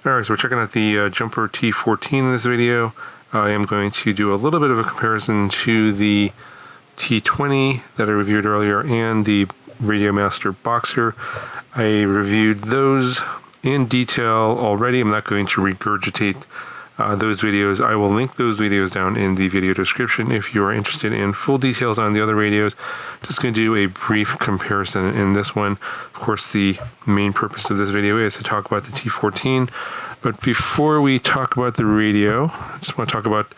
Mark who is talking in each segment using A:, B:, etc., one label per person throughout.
A: Alright, so we're checking out the Jumper T14 in this video. I am going to do a little bit of a comparison to the T20 that I reviewed earlier and the Radio Master Boxer. I reviewed those in detail already. I'm not going to regurgitate those videos. I will link those videos down in the video description if you are interested in full details on the other radios. Just going to do a brief comparison in this one. Of course, the main purpose of this video is to talk about the T14. But before we talk about the radio, I just want to talk about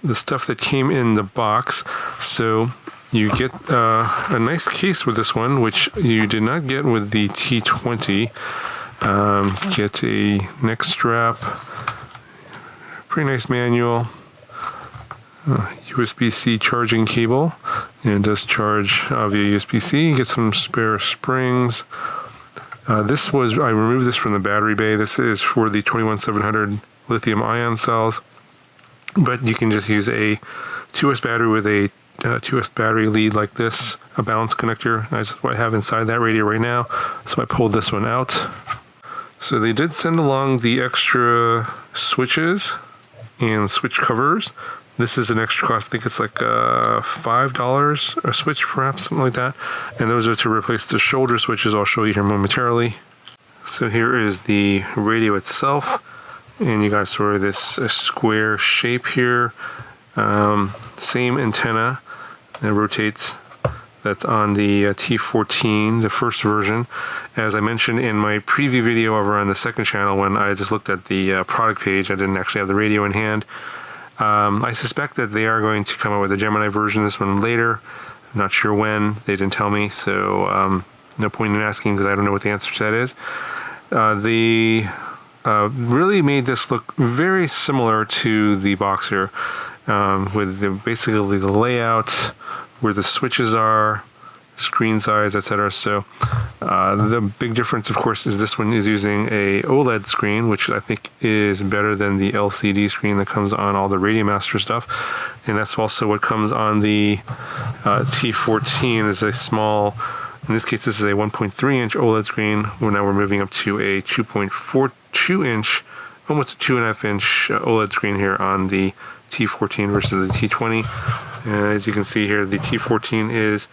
A: the stuff that came in the box. So you get a nice case with this one, which you did not get with the T20. Get a neck strap, pretty nice manual, USB-C charging cable, and it does charge via USB-C. Get some spare springs. I removed this from the battery bay. This is for the 21700 lithium ion cells, but you can just use a 2S battery with a 2S battery lead like this, a balance connector. That's what I have inside that radio right now, so I pulled this one out. So they did send along the extra switches and switch covers. This is an extra cost. I think it's like $5 a switch, perhaps, something like that. And those are to replace the shoulder switches I'll show you here momentarily. So here is the radio itself. And you got sort of this square shape here. Same antenna. It rotates. That's on the T14, the first version. As I mentioned in my preview video over on the second channel when I just looked at the product page, I didn't actually have the radio in hand. I suspect that they are going to come out with a Gemini version, this one later. I'm not sure when. They didn't tell me, so no point in asking because I don't know what the answer to that is. They really made this look very similar to the Boxer, with basically the layout, where the switches are, screen size, etc. So the big difference, of course, is this one is using a OLED screen, which I think is better than the LCD screen that comes on all the Radio Master stuff. And that's also what comes on the T14 is a small, in this case, this is a 1.3-inch OLED screen. Now we're moving up to a 2.42-inch, almost a 2.5-inch OLED screen here on the T14 versus the T20. As you can see here, the T14 is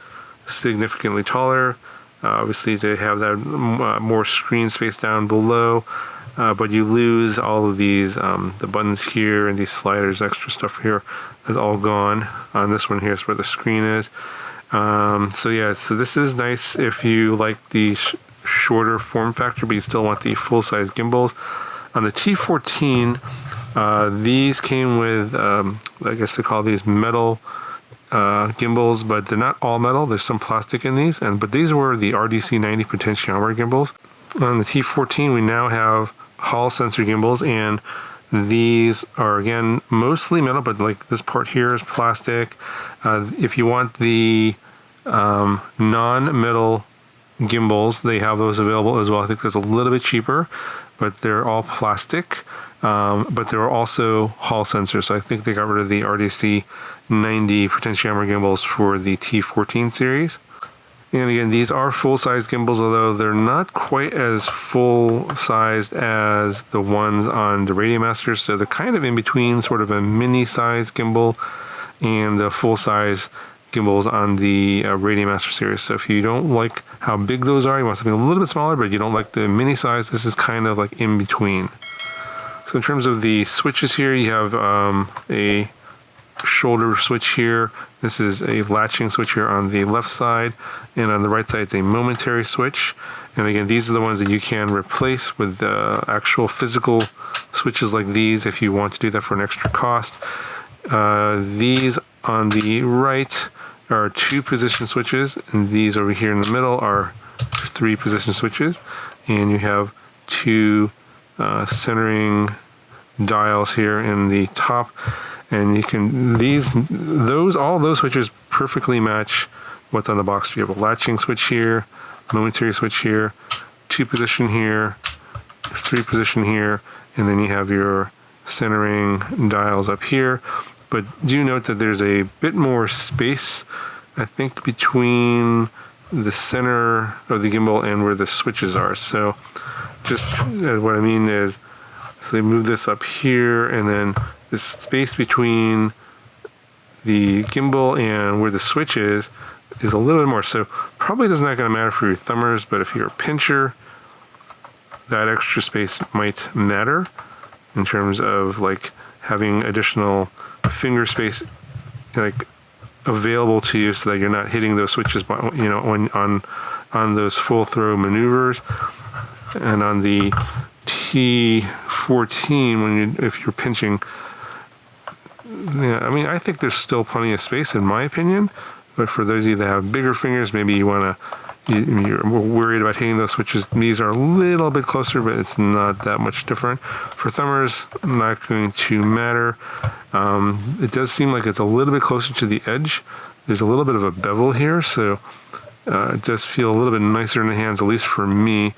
A: significantly taller. Obviously, they have that more screen space down below, but you lose all of these, the buttons here and these sliders, extra stuff here is all gone. On this one here is where the screen is. So yeah, so this is nice if you like the shorter form factor, but you still want the full-size gimbals. On the T14, these came with, I guess they call these metal gimbals, but they're not all metal. There's some plastic in these, but these were the RDC 90 potentiometer gimbals. On the T14, we now have Hall sensor gimbals, and these are again mostly metal, but like this part here is plastic. If you want the non-metal gimbals, they have those available as well. I think there's a little bit cheaper, but they're all plastic. But there are also Hall sensors, so I think they got rid of the RDC 90 potentiometer gimbals for the T14 series. And again, these are full-size gimbals, although they're not quite as full-sized as the ones on the Radio Masters, so they're kind of in between sort of a mini-size gimbal and the full-size gimbals on the Radio Master series. So if you don't like how big those are, you want something a little bit smaller, but you don't like the mini-size, this is kind of like in between. So in terms of the switches here, you have a shoulder switch here. This is a latching switch here on the left side, and on the right side it's a momentary switch. And again, these are the ones that you can replace with actual physical switches like these if you want to do that for an extra cost. These on the right are 2-position switches, and these over here in the middle are 3-position switches, and you have 2 centering dials here in the top, and you can all those switches perfectly match what's on the box. You have a latching switch here, momentary switch here, 2-position here, 3-position here, and then you have your centering dials up here. But do note that there's a bit more space, I think, between the center of the gimbal and where the switches are. So just what I mean is, So they move this up here, and then this space between the gimbal and where the switch is a little bit more. So probably does not going to matter for your thumbers, but if you're a pincher, that extra space might matter in terms of like having additional finger space like available to you, so that you're not hitting those switches, you know, on those full throw maneuvers. And on the T14, if you're pinching, yeah, I mean, I think there's still plenty of space in my opinion. But for those of you that have bigger fingers, maybe you're worried about hitting those switches. These are a little bit closer, but it's not that much different. For thumbers, not going to matter. It does seem like it's a little bit closer to the edge. There's a little bit of a bevel here, so it does feel a little bit nicer in the hands, at least for me.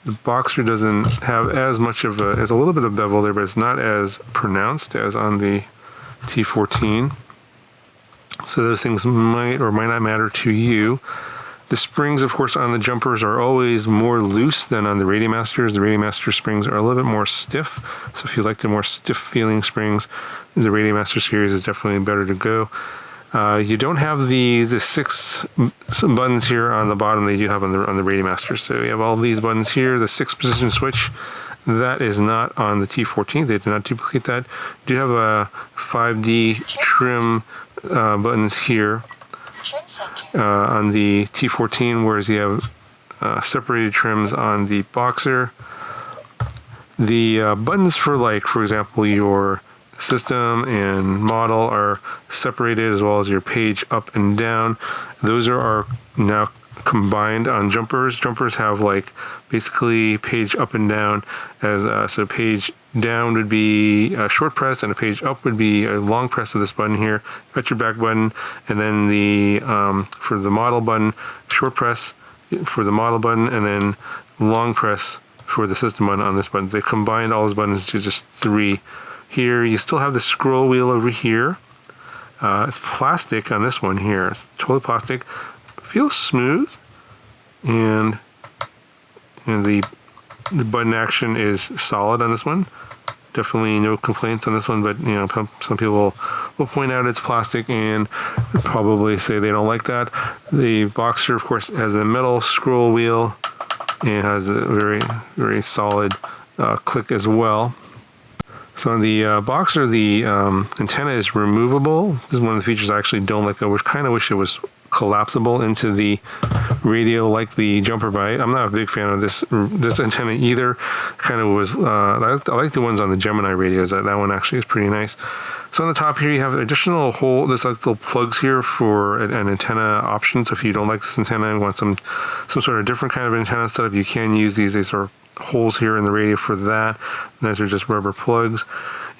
A: The Boxer doesn't have as much of there's a little bit of bevel there, but it's not as pronounced as on the T14. So those things might or might not matter to you. The springs, of course, on the jumpers are always more loose than on the Radiomasters. The Radiomaster springs are a little bit more stiff. So if you like the more stiff feeling springs, the Radiomaster series is definitely better to go. You don't have the 6 buttons here on the bottom that you have on the Radiomaster. So you have all these buttons here, the 6 position switch. That is not on the T14. They did not duplicate that. You do have a 5D trim buttons here on the T14, whereas you have separated trims on the Boxer. The buttons for, like, for example, your system and model are separated, as well as your page up and down. Those are now combined on jumpers. Jumpers have like basically page up and down as so page down would be a short press, and a page up would be a long press of this button here. Got your back button, and then the for the model button, short press for the model button, and then long press for the system button on this button. They combined all those buttons to just 3. Here you still have the scroll wheel over here. It's plastic on this one here. It's totally plastic. Feels smooth, and the button action is solid on this one. Definitely no complaints on this one, but you know, some people will point out it's plastic and probably say they don't like that. The Boxer, of course, has a metal scroll wheel and has a very, very solid click as well. So on the Boxer, the antenna is removable. This is one of the features I actually don't like. I kind of wish it was collapsible into the radio like the Jumper Bite. I'm not a big fan of this antenna either. Kind of was I like the ones on the Gemini radios. That one actually is pretty nice. So on the top here you have additional there's like little plugs here for an antenna option. So if you don't like this antenna and want some sort of different kind of antenna setup, you can use these. These are holes here in the radio for that. And those are just rubber plugs.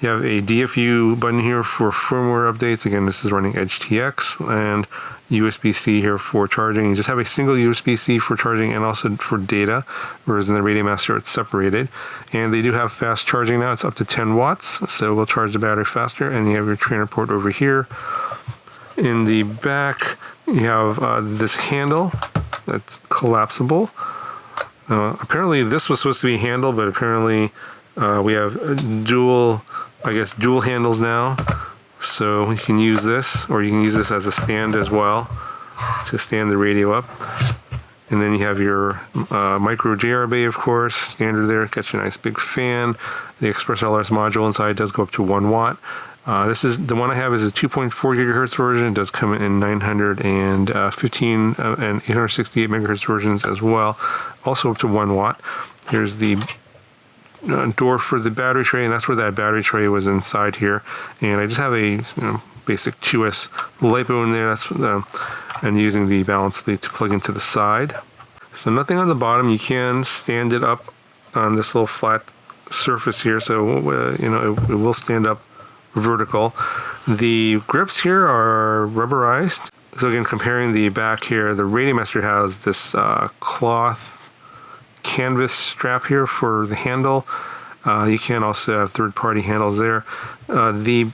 A: You have a DFU button here for firmware updates. Again, this is running EdgeTX, and USB-C here for charging. You just have a single USB-C for charging and also for data, whereas in the Radiomaster it's separated. And they do have fast charging now. It's up to 10 watts, so we'll charge the battery faster. And you have your trainer port over here. In the back, you have this handle that's collapsible. Apparently this was supposed to be a handle, but apparently we have dual handles now. So you can use this, or you can use this as a stand as well to stand the radio up. And then you have your micro JR bay, of course, standard there. Got your nice big fan. The Express ELRS module inside does go up to 1 watt. This is the one I have is a 2.4 gigahertz version. It does come in 915 and 868 megahertz versions as well, also up to 1 watt. Here's the door for the battery tray, and that's where that battery tray was inside here. And I just have a basic 2S LiPo in there. That's and using the balance lead to plug into the side. So nothing on the bottom. You can stand it up on this little flat surface here, so it will stand up vertical. The grips here are rubberized. So again, comparing the back here, the Radiomaster has this cloth canvas strap here for the handle. You can also have third-party handles there. The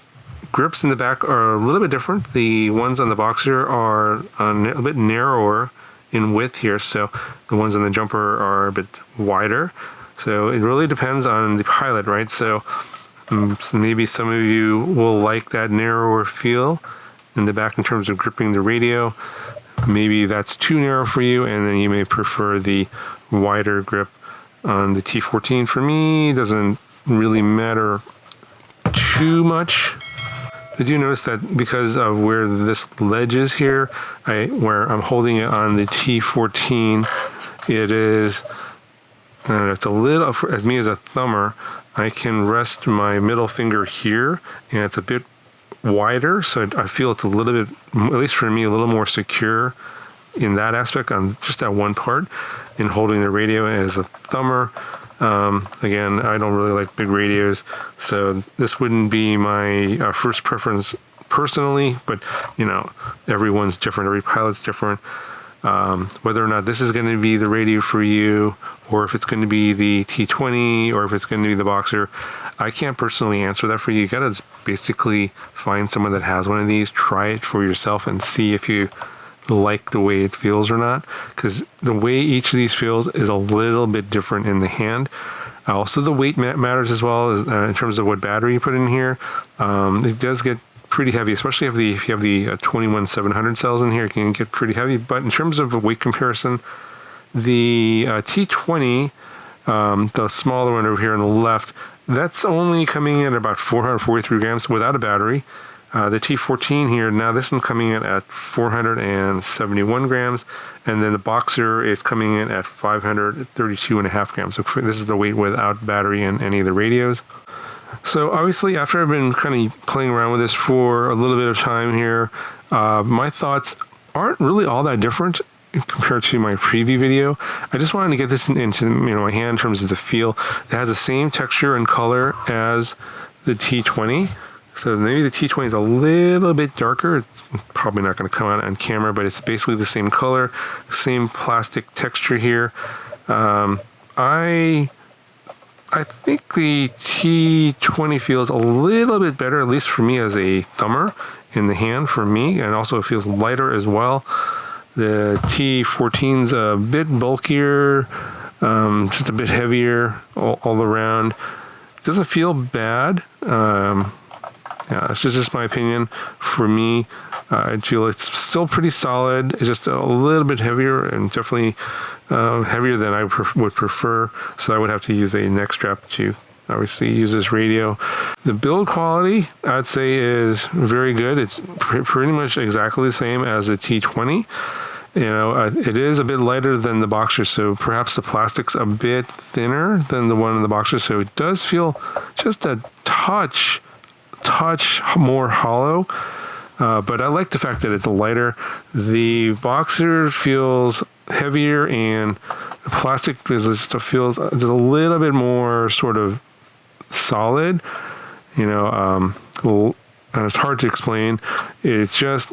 A: grips in the back are a little bit different. The ones on the Boxer are a bit narrower in width here, so the ones on the Jumper are a bit wider. So it really depends on the pilot, right? So maybe some of you will like that narrower feel in the back in terms of gripping the radio. Maybe that's too narrow for you, and then you may prefer the wider grip on the T14. For me, it doesn't really matter too much. I do notice that because of where this ledge is here, where I'm holding it on the T14, it is, it's a little, as me as a thumber, I can rest my middle finger here, and it's a bit wider, so I feel it's a little bit, at least for me, a little more secure in that aspect on just that one part in holding the radio as a thumber. Again, I don't really like big radios, so this wouldn't be my first preference personally, but you know, everyone's different, every pilot's different. Whether or not this is going to be the radio for you, or if it's going to be the T20, or if it's going to be the Boxer, I can't personally answer that for you. You got to basically find someone that has one of these, try it for yourself, and see if you like the way it feels or not, because the way each of these feels is a little bit different in the hand. Also, the weight matters as well as in terms of what battery you put in here. It does get pretty heavy, especially if you have the 21700 cells in here. It can get pretty heavy. But in terms of a weight comparison, the T20, the smaller one over here on the left, that's only coming in at about 443 grams without a battery. The T14 here, now this one coming in at 471 grams, and then the Boxer is coming in at 532.5 grams. So this is the weight without battery in any of the radios. So obviously, after I've been kind of playing around with this for a little bit of time here, my thoughts aren't really all that different compared to my preview video. I just wanted to get this into my hand in terms of the feel. It has the same texture and color as the T20. So maybe the T20 is a little bit darker. It's probably not going to come out on camera, but it's basically the same color, same plastic texture here. I think the T20 feels a little bit better, at least for me as a thumber in the hand for me, and also it feels lighter as well. The T14's a bit bulkier, just a bit heavier all around. It doesn't feel bad. Yeah, it's just my opinion. For me, I feel it's still pretty solid. It's just a little bit heavier, and definitely heavier than I would prefer. So I would have to use a neck strap to obviously use this radio. The build quality, I'd say, is very good. It's pretty much exactly the same as the T20. It is a bit lighter than the Boxer, so perhaps the plastic's a bit thinner than the one in the Boxer. So it does feel just a touch more hollow, but I like the fact that it's lighter. The Boxer feels heavier, and the plastic feels just a little bit more sort of solid, and it's hard to explain. It just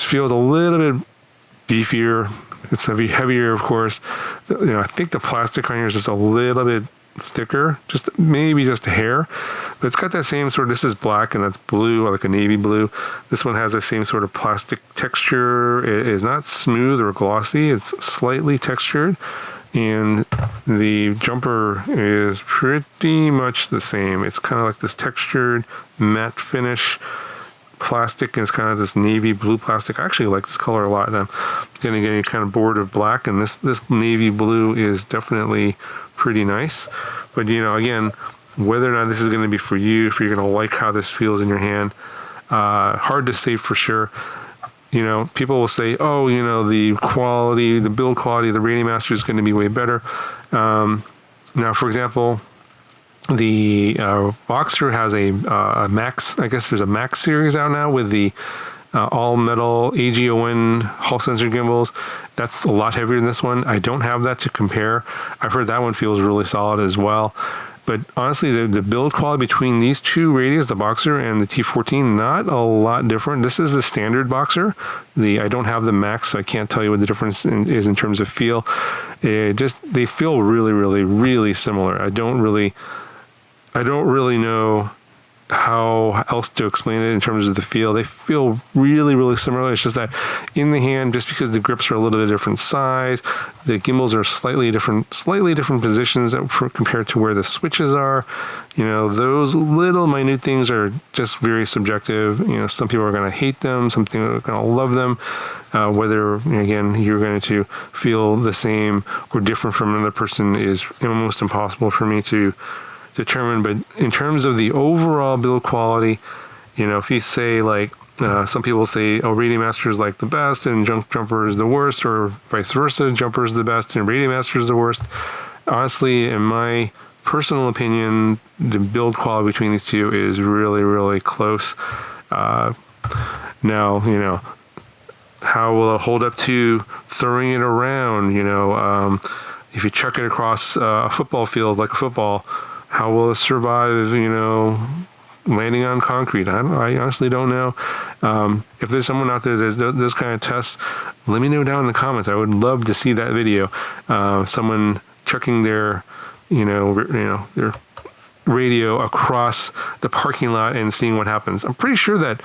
A: feels a little bit beefier. It's heavier, of course. I think the plastic on here is just a little bit thicker, maybe just a hair, but it's got that same sort of, this is black and that's blue, like a navy blue. This one has the same sort of plastic texture. It is not smooth or glossy, it's slightly textured, and the jumper is pretty much the same. It's kind of like this textured matte finish plastic, and it's kind of this navy blue plastic. I actually like this color a lot, and I'm gonna get kind of bored of black, and this navy blue is definitely pretty nice. But again, whether or not this is going to be for you, if you're going to like how this feels in your hand, hard to say for sure. People will say, oh, the quality, the build quality of the Radiomaster is going to be way better. Now, for example, the Boxer has a Max, I guess there's a Max series out now with the all metal AGON Hall sensor gimbals. That's a lot heavier than this one. I don't have that to compare. I've heard that one feels really solid as well. But honestly, the build quality between these two radios, the Boxer and the T14, not a lot different. This is the standard Boxer. I don't have the Max, so I can't tell you what the difference is in terms of feel. They feel really, really, really similar. I don't really know how else to explain it in terms of the feel. They feel really, really similar. It's just that in the hand, just because the grips are a little bit different size, the gimbals are slightly different positions compared to where the switches are. You know, those little minute things are just very subjective. You know, some people are going to hate them, some people are going to love them. Whether, again, you're going to feel the same or different from another person is almost impossible for me to determine. But in terms of the overall build quality, you know, if you say like some people say, oh, Radiomaster is like the best and Jumper is the worst, or vice versa, Jumper is the best and Radiomaster is the worst. Honestly, in my personal opinion, the build quality between these two is really, really close. Now, you know, how will it hold up to throwing it around? You know, if you chuck it across a football field like a football, how will it survive, you know, landing on concrete? I honestly don't know. If there's someone out there that does this kind of tests, let me know down in the comments. I would love to see that video. Someone chucking their, their radio across the parking lot and seeing what happens. I'm pretty sure that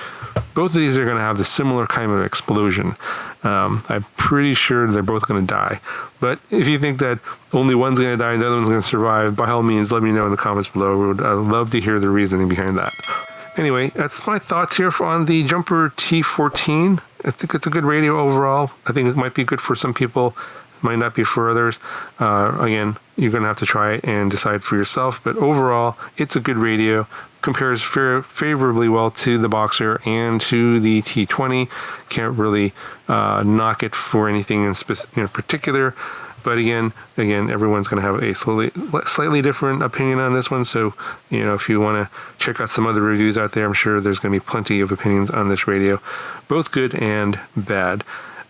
A: both of these are going to have the similar kind of explosion. I'm pretty sure they're both going to die. But if you think that only one's going to die and the other one's going to survive, by all means, let me know in the comments below. I'd love to hear the reasoning behind that. Anyway, that's my thoughts here on the Jumper T14. I think it's a good radio overall. I think it might be good for some people, might not be for others. Again, you're going to have to try it and decide for yourself. But overall, it's a good radio. Compares favorably well to the Boxer and to the T20. Can't really knock it for anything in particular. But again, everyone's going to have a slightly different opinion on this one. So, you know, if you want to check out some other reviews out there, I'm sure there's going to be plenty of opinions on this radio, both good and bad.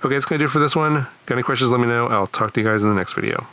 A: Okay, that's going to do it for this one. Got any questions, let me know. I'll talk to you guys in the next video.